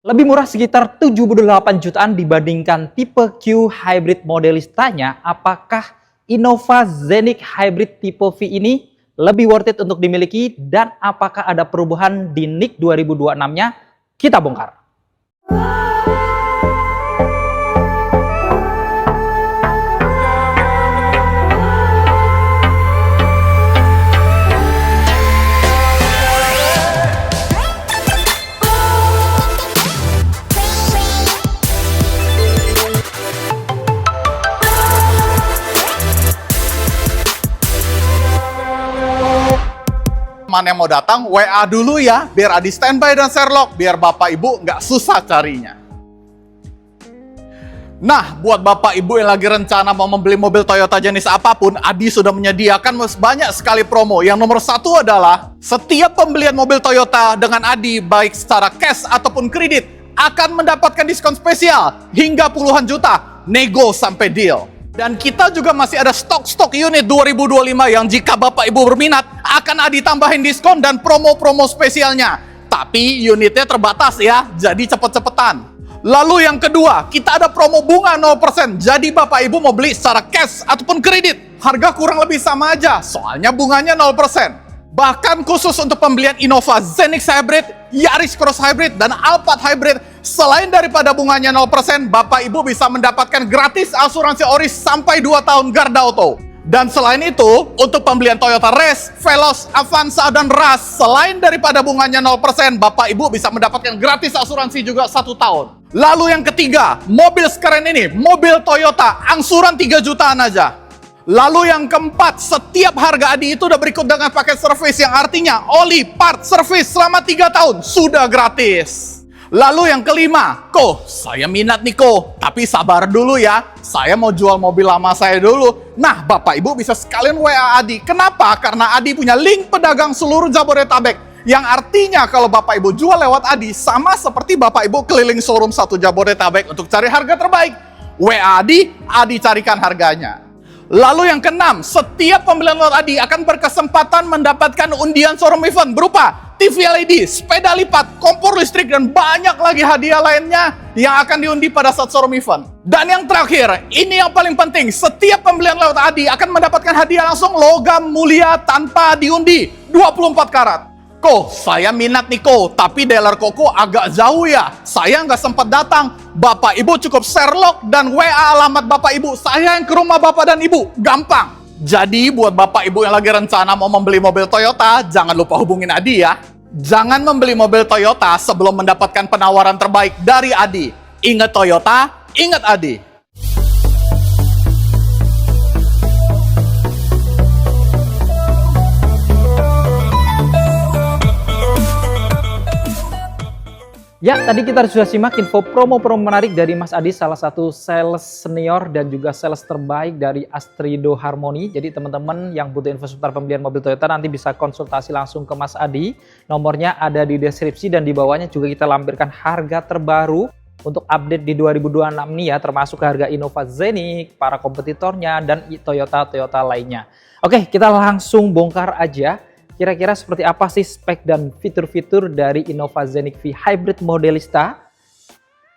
Lebih murah sekitar 78 jutaan dibandingkan tipe Q Hybrid modelistanya. Apakah Innova Xeniq Hybrid tipe V ini lebih worth it untuk dimiliki dan apakah ada perubahan di NIK 2026-nya? Kita bongkar. Yang mau datang, WA dulu ya, biar Adi standby dan Sherlock, biar Bapak Ibu nggak susah carinya. Nah, buat Bapak Ibu yang lagi rencana mau membeli mobil Toyota jenis apapun, Adi sudah menyediakan banyak sekali promo. Yang nomor satu adalah, setiap pembelian mobil Toyota dengan Adi, baik secara cash ataupun kredit, akan mendapatkan diskon spesial hingga puluhan juta, nego sampai deal. Dan kita juga masih ada stok-stok unit 2025 yang jika Bapak Ibu berminat, akan Adi tambahin diskon dan promo-promo spesialnya. Tapi unitnya terbatas ya, jadi cepet-cepetan. Lalu yang kedua, kita ada promo bunga 0%. Jadi Bapak Ibu mau beli secara cash ataupun kredit, harga kurang lebih sama aja, soalnya bunganya 0%. Bahkan khusus untuk pembelian Innova Xeniq Hybrid, Yaris Cross Hybrid, dan Alphard Hybrid, selain daripada bunganya 0%, Bapak Ibu bisa mendapatkan gratis asuransi Oris sampai 2 tahun Garda Auto. Dan selain itu, untuk pembelian Toyota Race, Veloz, Avanza, dan Rush, selain daripada bunganya 0%, Bapak Ibu bisa mendapatkan gratis asuransi juga 1 tahun. Lalu yang ketiga, mobil sekeren ini, mobil Toyota, angsuran 3 jutaan aja. Lalu yang keempat, setiap harga Adi itu udah berikut dengan paket servis yang artinya oli, part, servis selama 3 tahun sudah gratis. Lalu yang kelima, saya minat nih tapi sabar dulu ya, saya mau jual mobil lama saya dulu. Nah, Bapak Ibu bisa sekalian WA Adi. Kenapa? Karena Adi punya link pedagang seluruh Jabodetabek. Yang artinya kalau Bapak Ibu jual lewat Adi, sama seperti Bapak Ibu keliling showroom satu Jabodetabek untuk cari harga terbaik. WA Adi, Adi carikan harganya. Lalu yang keenam, setiap pembelian lewat Adi akan berkesempatan mendapatkan undian showroom event berupa TV LED, sepeda lipat, kompor listrik, dan banyak lagi hadiah lainnya yang akan diundi pada saat showroom event. Dan yang terakhir, ini yang paling penting, setiap pembelian lewat Adi akan mendapatkan hadiah langsung logam mulia tanpa diundi, 24 karat. Saya minat nih tapi dealer Koko agak jauh ya. Saya nggak sempat datang. Bapak Ibu cukup Sherlock dan WA alamat Bapak Ibu. Saya yang ke rumah Bapak dan Ibu. Gampang. Jadi buat Bapak Ibu yang lagi rencana mau membeli mobil Toyota, jangan lupa hubungin Adi ya. Jangan membeli mobil Toyota sebelum mendapatkan penawaran terbaik dari Adi. Ingat Toyota, ingat Adi. Ya, tadi kita sudah simak info promo-promo menarik dari Mas Adi, salah satu sales senior dan juga sales terbaik dari Astrido Harmony. Jadi teman-teman yang butuh info seputar pembelian mobil Toyota nanti bisa konsultasi langsung ke Mas Adi. Nomornya ada di deskripsi dan di bawahnya juga kita lampirkan harga terbaru untuk update di 2026 nih ya, termasuk harga Innova Xeniq, para kompetitornya, dan Toyota lainnya. Oke, kita langsung bongkar aja. Kira-kira seperti apa sih spek dan fitur-fitur dari Innova Xeniq V Hybrid Modelista?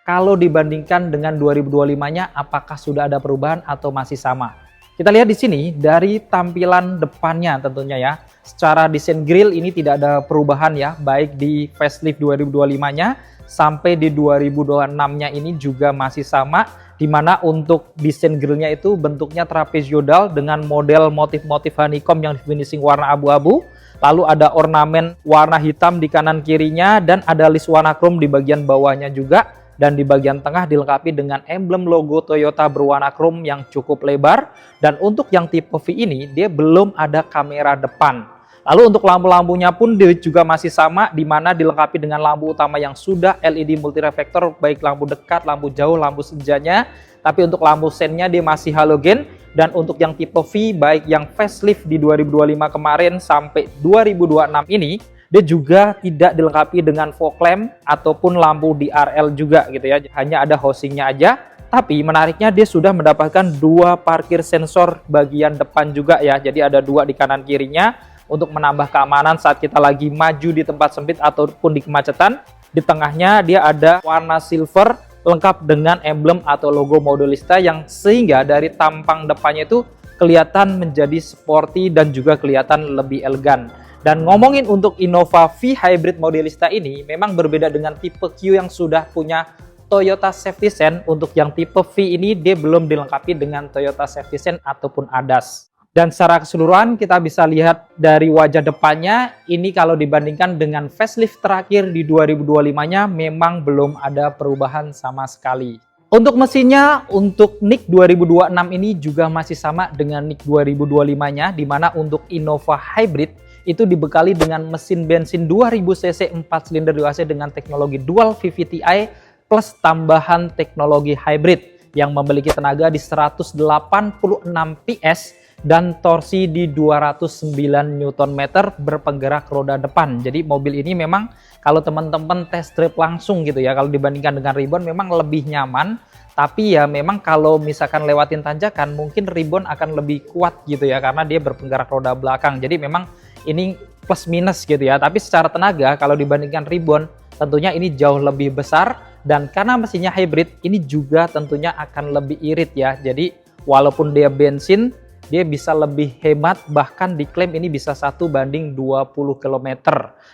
Kalau dibandingkan dengan 2025-nya, apakah sudah ada perubahan atau masih sama? Kita lihat di sini dari tampilan depannya tentunya ya. Secara desain grill ini tidak ada perubahan ya, baik di facelift 2025-nya sampai di 2026-nya ini juga masih sama. Dimana untuk desain grillnya itu bentuknya trapezoidal dengan model motif-motif honeycomb yang di finishing warna abu-abu. Lalu ada ornamen warna hitam di kanan kirinya dan ada list warna chrome di bagian bawahnya juga. Dan di bagian tengah dilengkapi dengan emblem logo Toyota berwarna chrome yang cukup lebar. Dan untuk yang tipe V ini dia belum ada kamera depan. Lalu untuk lampu-lampunya pun dia juga masih sama, di mana dilengkapi dengan lampu utama yang sudah LED multireflektor, baik lampu dekat, lampu jauh, lampu senjanya. Tapi untuk lampu sennya dia masih halogen. Dan untuk yang tipe V, baik yang facelift di 2025 kemarin sampai 2026 ini, dia juga tidak dilengkapi dengan fog lamp ataupun lampu DRL juga gitu ya. Hanya ada housingnya aja. Tapi menariknya dia sudah mendapatkan 2 parkir sensor bagian depan juga ya. Jadi ada 2 di kanan kirinya untuk menambah keamanan saat kita lagi maju di tempat sempit ataupun di kemacetan. Di tengahnya dia ada warna silver lengkap dengan emblem atau logo Modelista yang sehingga dari tampang depannya itu kelihatan menjadi sporty dan juga kelihatan lebih elegan. Dan ngomongin untuk Innova V Hybrid Modelista ini memang berbeda dengan tipe Q yang sudah punya Toyota Safety Sense. Untuk yang tipe V ini dia belum dilengkapi dengan Toyota Safety Sense ataupun ADAS. Dan secara keseluruhan kita bisa lihat dari wajah depannya, ini kalau dibandingkan dengan facelift terakhir di 2025-nya memang belum ada perubahan sama sekali. Untuk mesinnya, untuk NIK 2026 ini juga masih sama dengan NIK 2025-nya, di mana untuk Innova Hybrid itu dibekali dengan mesin bensin 2000 cc 4 silinder AC dengan teknologi dual VVT-i plus tambahan teknologi hybrid yang memiliki tenaga di 186 PS dan torsi di 209 Nm berpenggerak roda depan. Jadi mobil ini memang kalau teman-teman test drive langsung gitu ya, kalau dibandingkan dengan Ribbon memang lebih nyaman. Tapi ya memang kalau misalkan lewatin tanjakan mungkin Ribbon akan lebih kuat gitu ya, karena dia berpenggerak roda belakang. Jadi memang ini plus minus gitu ya. Tapi secara tenaga kalau dibandingkan Ribbon tentunya ini jauh lebih besar. Dan karena mesinnya hybrid ini juga tentunya akan lebih irit ya. Jadi walaupun dia bensin, dia bisa lebih hemat, bahkan diklaim ini bisa 1:20 km.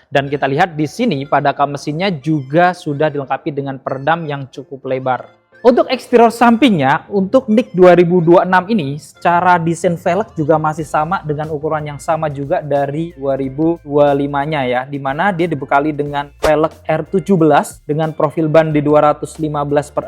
Dan kita lihat di sini pada kam mesinnya juga sudah dilengkapi dengan peredam yang cukup lebar. Untuk eksterior sampingnya, untuk NIK 2026 ini secara desain velg juga masih sama dengan ukuran yang sama juga dari 2025-nya ya, dimana dia dibekali dengan velg R17 dengan profil ban di 215/60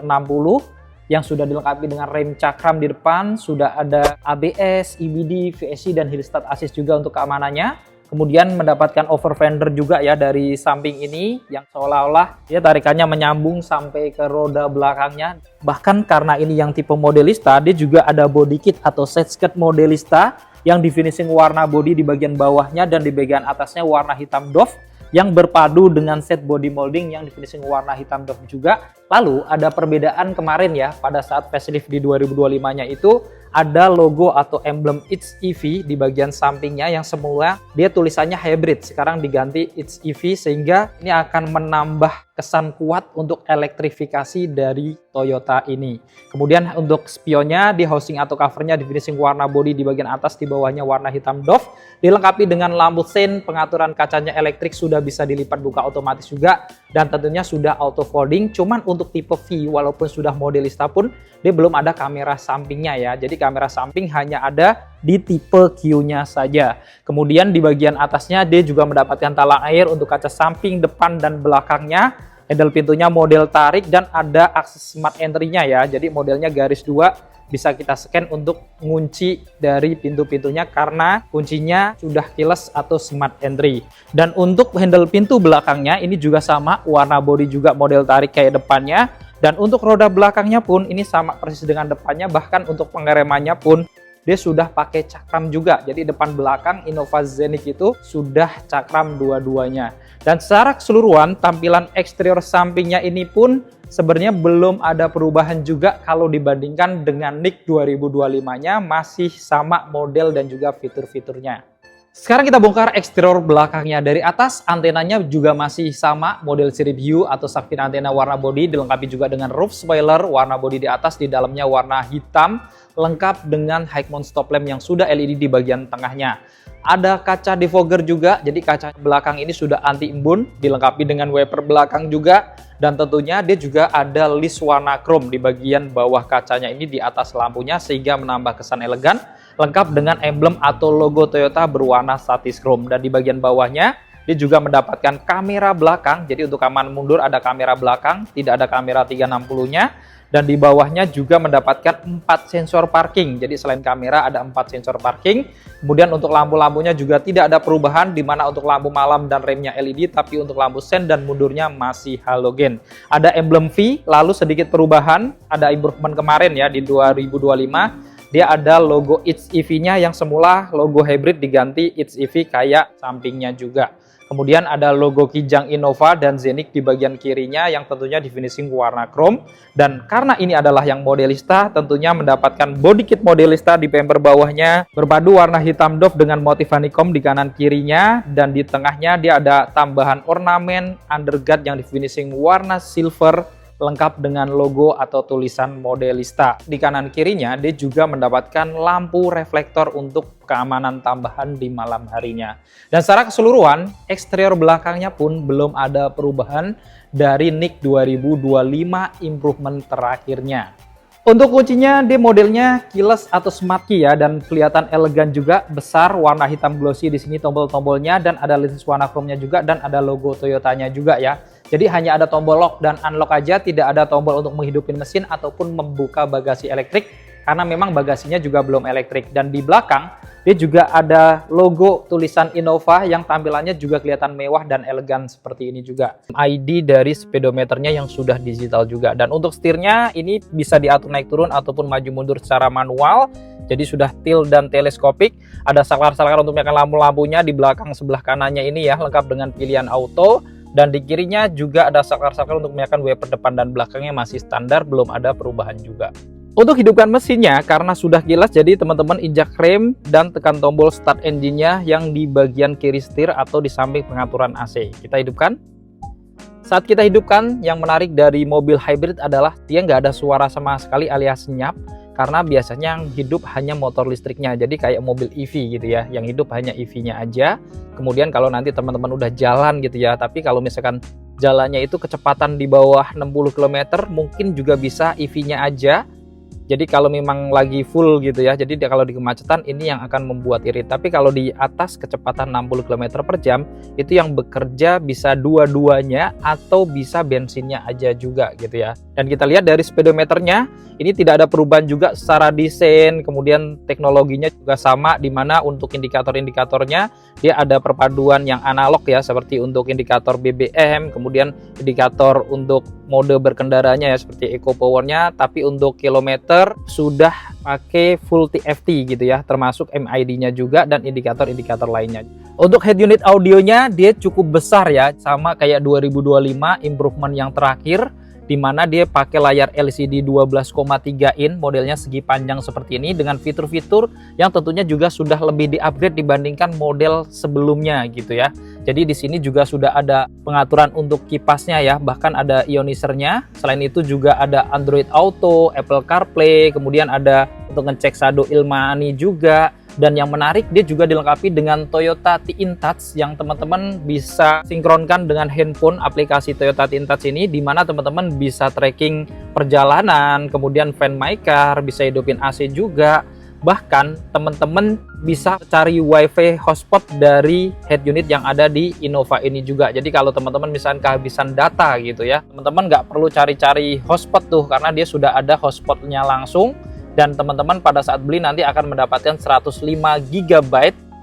yang sudah dilengkapi dengan rem cakram di depan, sudah ada ABS, EBD, VSC, dan hill start assist juga untuk keamanannya. Kemudian mendapatkan over fender juga ya dari samping ini yang seolah-olah dia tarikannya menyambung sampai ke roda belakangnya. Bahkan karena ini yang tipe Modelista, dia juga ada body kit atau side skirt Modelista yang di finishing warna body di bagian bawahnya dan di bagian atasnya warna hitam doff yang berpadu dengan set body molding yang di finishing warna hitam doff juga. Lalu ada perbedaan kemarin ya pada saat facelift di 2025-nya itu ada logo atau emblem It's EV di bagian sampingnya yang semula dia tulisannya hybrid, sekarang diganti It's EV sehingga ini akan menambah kesan kuat untuk elektrifikasi dari Toyota ini. Kemudian untuk spionnya di housing atau covernya di finishing warna body di bagian atas, di bawahnya warna hitam doff, dilengkapi dengan lampu sein, pengaturan kacanya elektrik sudah bisa dilipat buka otomatis juga, dan tentunya sudah auto folding. Cuman untuk tipe V walaupun sudah Modelista pun dia belum ada kamera sampingnya ya, jadi kamera samping hanya ada di tipe Q-nya saja. Kemudian di bagian atasnya dia juga mendapatkan talang air untuk kaca samping, depan, dan belakangnya. Handle pintunya model tarik dan ada akses smart entry-nya ya. Jadi modelnya garis 2, bisa kita scan untuk ngunci dari pintu-pintunya karena kuncinya sudah keyless atau smart entry. Dan untuk handle pintu belakangnya ini juga sama, warna body juga model tarik kayak depannya. Dan untuk roda belakangnya pun ini sama persis dengan depannya, bahkan untuk pengeremannya pun dia sudah pakai cakram juga. Jadi depan belakang Innova Zenith itu sudah cakram dua-duanya. Dan secara keseluruhan tampilan eksterior sampingnya ini pun sebenarnya belum ada perubahan juga kalau dibandingkan dengan NIK 2025-nya, masih sama model dan juga fitur-fiturnya. Sekarang kita bongkar eksterior belakangnya. Dari atas antenanya juga masih sama model sirip hiu atau saktin antena warna body, dilengkapi juga dengan roof spoiler warna body di atas, di dalamnya warna hitam, lengkap dengan high mount stop lamp yang sudah LED di bagian tengahnya. Ada kaca defogger juga, jadi kaca belakang ini sudah anti embun, dilengkapi dengan wiper belakang juga, dan tentunya dia juga ada list warna chrome di bagian bawah kacanya ini di atas lampunya sehingga menambah kesan elegan, lengkap dengan emblem atau logo Toyota berwarna satis chrome. Dan di bagian bawahnya dia juga mendapatkan kamera belakang, jadi untuk keamanan mundur ada kamera belakang, tidak ada kamera 360-nya. Dan di bawahnya juga mendapatkan 4 sensor parking. Jadi selain kamera ada 4 sensor parking. Kemudian untuk lampu-lampunya juga tidak ada perubahan, di mana untuk lampu malam dan remnya LED, tapi untuk lampu sen dan mundurnya masih halogen. Ada emblem V, lalu sedikit perubahan, ada improvement kemarin ya di 2025. Dia ada logo It's EV-nya yang semula logo hybrid diganti It's EV kayak sampingnya juga. Kemudian ada logo Kijang Innova dan Zenik di bagian kirinya yang tentunya di finishing warna chrome. Dan karena ini adalah yang Modelista, tentunya mendapatkan body kit Modelista di bumper bawahnya berpadu warna hitam doff dengan motif honeycomb di kanan kirinya, dan di tengahnya dia ada tambahan ornamen underguard yang di finishing warna silver lengkap dengan logo atau tulisan Modelista. Di kanan kirinya dia juga mendapatkan lampu reflektor untuk keamanan tambahan di malam harinya. Dan secara keseluruhan, eksterior belakangnya pun belum ada perubahan dari NIK 2025 improvement terakhirnya. Untuk kuncinya, dia modelnya keyless atau smart key ya, dan kelihatan elegan juga, besar, warna hitam glossy di sini tombol-tombolnya, dan ada list warna chrome-nya juga, dan ada logo Toyotanya juga ya. Jadi hanya ada tombol lock dan unlock aja, tidak ada tombol untuk menghidupin mesin ataupun membuka bagasi elektrik, karena memang bagasinya juga belum elektrik. Dan di belakang, dia juga ada logo tulisan Innova yang tampilannya juga kelihatan mewah dan elegan seperti ini juga. ID dari speedometernya yang sudah digital juga. Dan untuk setirnya ini bisa diatur naik turun ataupun maju mundur secara manual. Jadi sudah tilt dan teleskopik. Ada saklar-saklar untuk menyalakan lampu-lampunya di belakang sebelah kanannya ini ya, lengkap dengan pilihan auto. Dan di kirinya juga ada saklar-saklar untuk menyalakan wiper depan dan belakangnya masih standar, belum ada perubahan juga. Untuk hidupkan mesinnya, karena sudah kilas, jadi teman-teman injak rem dan tekan tombol start engine-nya yang di bagian kiri setir atau di samping pengaturan AC. Kita hidupkan. Saat kita hidupkan, yang menarik dari mobil hybrid adalah dia nggak ada suara sama sekali alias senyap, karena biasanya yang hidup hanya motor listriknya. Jadi kayak mobil EV gitu ya, yang hidup hanya EV-nya aja. Kemudian kalau nanti teman-teman udah jalan gitu ya, tapi kalau misalkan jalannya itu kecepatan di bawah 60 km, mungkin juga bisa EV-nya aja. Jadi kalau memang lagi full gitu ya, jadi kalau di kemacetan ini yang akan membuat irit. Tapi kalau di atas kecepatan 60 km per jam, itu yang bekerja bisa dua-duanya atau bisa bensinnya aja juga gitu ya. Dan kita lihat dari speedometernya, ini tidak ada perubahan juga secara desain, kemudian teknologinya juga sama, di mana untuk indikator-indikatornya dia ada perpaduan yang analog ya, seperti untuk indikator BBM, kemudian indikator untuk mode berkendaranya ya seperti eco powernya, tapi untuk kilometer sudah pakai full TFT gitu ya, termasuk MID-nya juga dan indikator-indikator lainnya. Untuk head unit audionya dia cukup besar ya, sama kayak 2025 improvement yang terakhir, di mana dia pakai layar LCD 12,3 in, modelnya segi panjang seperti ini dengan fitur-fitur yang tentunya juga sudah lebih di-upgrade dibandingkan model sebelumnya gitu ya. Jadi di sini juga sudah ada pengaturan untuk kipasnya ya, bahkan ada ionisernya. Selain itu juga ada Android Auto, Apple CarPlay, kemudian ada untuk ngecek saldo Ilmani juga. Dan yang menarik, dia juga dilengkapi dengan Toyota T-InTouch yang teman-teman bisa sinkronkan dengan handphone aplikasi Toyota T-InTouch ini, di mana teman-teman bisa tracking perjalanan, kemudian Find My Car, bisa hidupin AC juga. Bahkan teman-teman bisa cari WiFi hotspot dari head unit yang ada di Innova ini juga. Jadi kalau teman-teman misalnya kehabisan data gitu ya, teman-teman nggak perlu cari-cari hotspot tuh, karena dia sudah ada hotspotnya langsung. Dan teman-teman pada saat beli nanti akan mendapatkan 105 GB,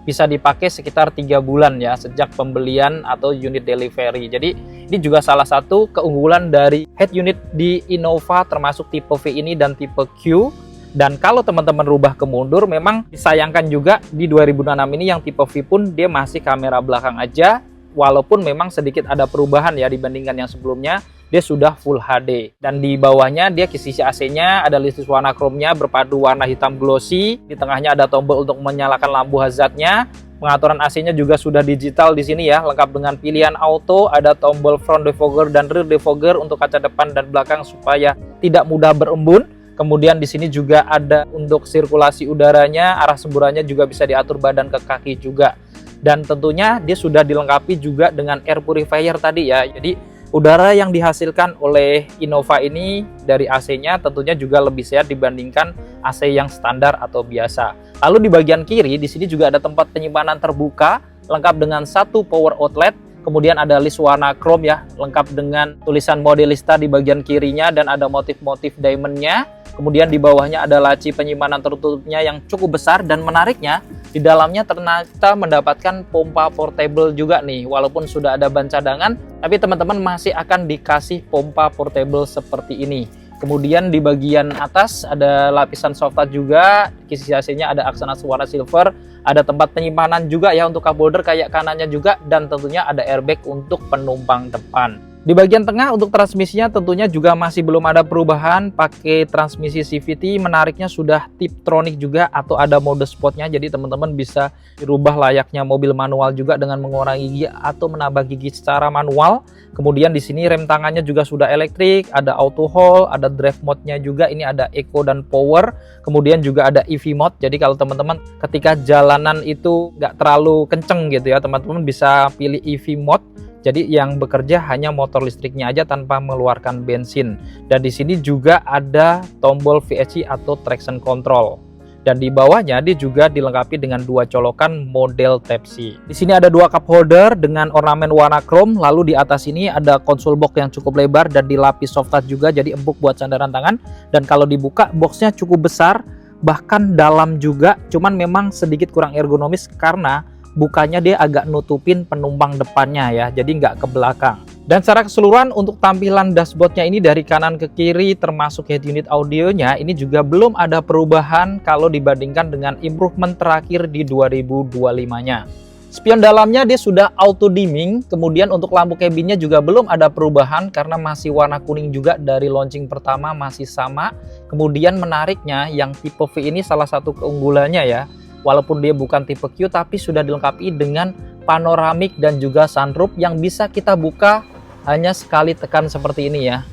bisa dipakai sekitar 3 bulan ya sejak pembelian atau unit delivery. Jadi ini juga salah satu keunggulan dari head unit di Innova termasuk tipe V ini dan tipe Q. Dan kalau teman-teman rubah ke mundur, memang disayangkan juga di 2006 ini yang tipe V pun dia masih kamera belakang aja, walaupun memang sedikit ada perubahan ya dibandingkan yang sebelumnya. Dia sudah full HD, dan di bawahnya dia sisi AC-nya ada listrik warna chrome-nya berpadu warna hitam glossy. Di tengahnya ada tombol untuk menyalakan lampu hazardnya. Pengaturan AC-nya juga sudah digital di sini ya, lengkap dengan pilihan auto. Ada tombol front defogger dan rear defogger untuk kaca depan dan belakang supaya tidak mudah berembun. Kemudian di sini juga ada untuk sirkulasi udaranya, arah semburannya juga bisa diatur badan ke kaki juga. Dan tentunya dia sudah dilengkapi juga dengan air purifier tadi ya. Jadi udara yang dihasilkan oleh Innova ini dari AC-nya tentunya juga lebih sehat dibandingkan AC yang standar atau biasa. Lalu di bagian kiri di sini juga ada tempat penyimpanan terbuka lengkap dengan satu power outlet. Kemudian ada list warna chrome ya, lengkap dengan tulisan Modelista di bagian kirinya dan ada motif-motif diamondnya. Kemudian di bawahnya ada laci penyimpanan tertutupnya yang cukup besar, dan menariknya di dalamnya ternyata mendapatkan pompa portable juga nih. Walaupun sudah ada ban cadangan, tapi teman-teman masih akan dikasih pompa portable seperti ini. Kemudian di bagian atas ada lapisan soft touch juga, kisi AC-nya ada aksenat warna silver, Ada tempat penyimpanan juga ya untuk cup holder kayak kanannya juga, dan tentunya ada airbag untuk penumpang depan. Di bagian tengah untuk transmisinya tentunya juga masih belum ada perubahan, pakai transmisi CVT, menariknya sudah Tiptronic juga atau ada mode spotnya, jadi teman-teman bisa dirubah layaknya mobil manual juga dengan mengurangi gigi atau menambah gigi secara manual. Kemudian di sini rem tangannya juga sudah elektrik, ada auto hold, ada drive mode-nya juga, ini ada eco dan power, kemudian juga ada EV mode. Jadi kalau teman-teman ketika jalanan itu nggak terlalu kenceng gitu ya, teman-teman bisa pilih EV mode. Jadi yang bekerja hanya motor listriknya aja tanpa mengeluarkan bensin. Dan di sini juga ada tombol VSC atau traction control. Dan di bawahnya dia juga dilengkapi dengan dua colokan model Type-C. Di sini ada dua cup holder dengan ornamen warna chrome. Lalu di atas ini ada console box yang cukup lebar dan dilapis soft touch juga, jadi empuk buat sandaran tangan. Dan kalau dibuka, boxnya cukup besar, bahkan dalam juga. Cuman memang sedikit kurang ergonomis karena bukanya dia agak nutupin penumpang depannya ya, jadi nggak ke belakang. Dan secara keseluruhan untuk tampilan dashboardnya ini dari kanan ke kiri termasuk head unit audionya ini juga belum ada perubahan kalau dibandingkan dengan improvement terakhir di 2025-nya. Spion dalamnya dia sudah auto dimming, kemudian untuk lampu cabinnya juga belum ada perubahan karena masih warna kuning juga dari launching pertama, masih sama. Kemudian menariknya yang tipe V ini salah satu keunggulannya ya, walaupun dia bukan tipe Q tapi sudah dilengkapi dengan panoramik dan juga sunroof yang bisa kita buka hanya sekali tekan seperti ini ya.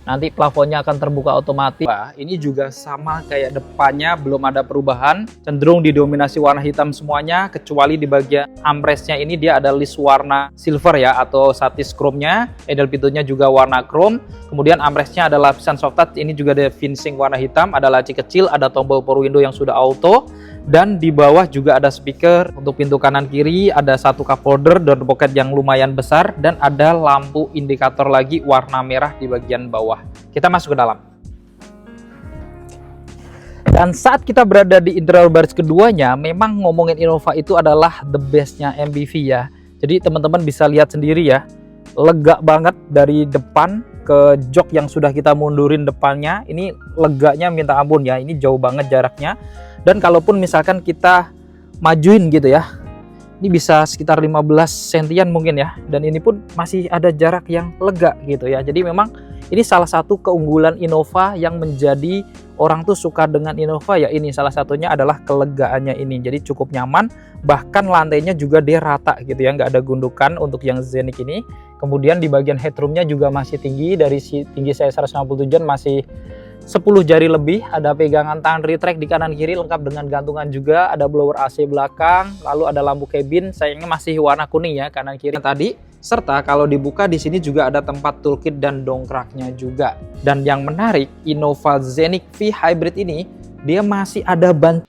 Nanti plafonnya akan terbuka otomatis. Ini juga sama kayak depannya, belum ada perubahan, cenderung didominasi warna hitam semuanya, kecuali di bagian armrestnya ini dia ada list warna silver ya atau satis chrome-nya. Edel pintunya juga warna chrome. Kemudian armrestnya ada lapisan soft touch, ini juga ada finishing warna hitam, ada laci kecil, ada tombol power window yang sudah auto. Dan di bawah juga ada speaker untuk pintu kanan kiri, ada satu cup holder door pocket yang lumayan besar, dan ada lampu indikator lagi warna merah di bagian bawah. Kita masuk ke dalam. Dan saat kita berada di interior baris keduanya, memang ngomongin Innova itu adalah the bestnya MPV ya. Jadi teman-teman bisa lihat sendiri ya, lega banget dari depan ke jok yang sudah kita mundurin depannya. Ini leganya minta ampun ya, ini jauh banget jaraknya. Dan kalaupun misalkan kita majuin gitu ya, ini bisa sekitar 15 sentian mungkin ya. Dan ini pun masih ada jarak yang lega gitu ya. Jadi memang ini salah satu keunggulan Innova yang menjadi orang tuh suka dengan Innova ya, ini salah satunya adalah kelegaannya ini. Jadi cukup nyaman, bahkan lantainya juga dia rata gitu ya, nggak ada gundukan untuk yang Scenic ini. Kemudian di bagian headroomnya juga masih tinggi, dari tinggi saya 167 masih 10 jari lebih, ada pegangan tangan retract di kanan kiri lengkap dengan gantungan juga, ada blower AC belakang, lalu ada lampu cabin, sayangnya masih warna kuning ya kanan kiri tadi. Serta kalau dibuka di sini juga ada tempat toolkit dan dongkraknya juga. Dan yang menarik, Innova Scenic V Hybrid ini dia masih ada ban.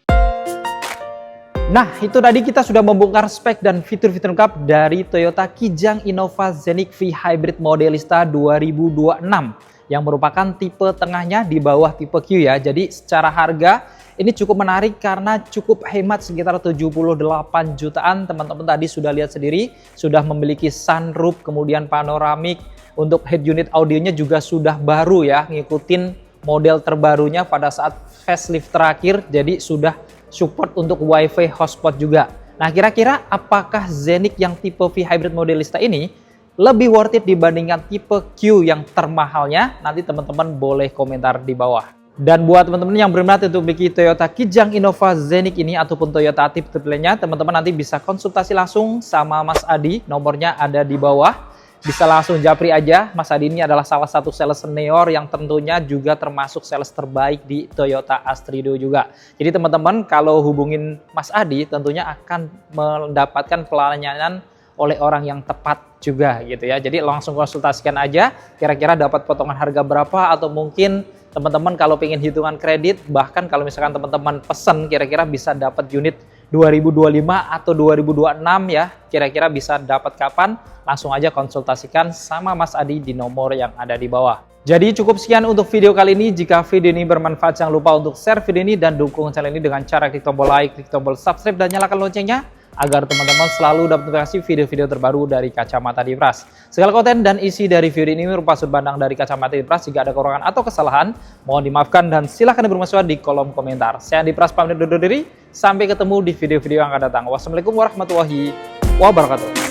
Nah, itu tadi kita sudah membongkar spek dan fitur-fitur lengkap dari Toyota Kijang Innova Scenic V Hybrid Modelista 2026 yang merupakan tipe tengahnya di bawah tipe Q ya. Jadi secara harga ini cukup menarik karena cukup hemat sekitar 78 jutaan. Teman-teman tadi sudah lihat sendiri, sudah memiliki sunroof, kemudian panoramik. Untuk head unit audionya juga sudah baru ya, ngikutin model terbarunya pada saat facelift terakhir. Jadi sudah support untuk WiFi hotspot juga. Nah, kira-kira apakah Scenic yang tipe V Hybrid Modelista ini lebih worth it dibandingkan tipe Q yang termahalnya? Nanti teman-teman boleh komentar di bawah. Dan buat teman-teman yang berminat untuk memiliki Toyota Kijang Innova Scenic ini ataupun Toyota tipe lainnya, teman-teman nanti bisa konsultasi langsung sama Mas Adi, nomornya ada di bawah. Bisa langsung japri aja. Mas Adi ini adalah salah satu sales senior yang tentunya juga termasuk sales terbaik di Toyota Astrido juga. Jadi teman-teman kalau hubungin Mas Adi tentunya akan mendapatkan pelayanan oleh orang yang tepat juga gitu ya. Jadi langsung konsultasikan aja kira-kira dapat potongan harga berapa, atau mungkin teman-teman kalau pengen hitungan kredit, bahkan kalau misalkan teman-teman pesen kira-kira bisa dapat unit 2025 atau 2026 ya, kira-kira bisa dapat kapan, langsung aja konsultasikan sama Mas Adi di nomor yang ada di bawah. Jadi cukup sekian untuk video kali ini. Jika video ini bermanfaat, jangan lupa untuk share video ini dan dukung channel ini dengan cara klik tombol like, klik tombol subscribe dan nyalakan loncengnya agar teman-teman selalu dapat notifikasi video-video terbaru dari Kacamata Diperas. Segala konten dan isi dari video ini merupakan sudut pandang dari Kacamata Diperas. Jika ada kekurangan atau kesalahan, mohon dimaafkan dan silahkan bermusyawarah di kolom komentar. Saya Andi Pras pamit undur diri, sampai ketemu di video-video yang akan datang. Wassalamualaikum warahmatullahi wabarakatuh.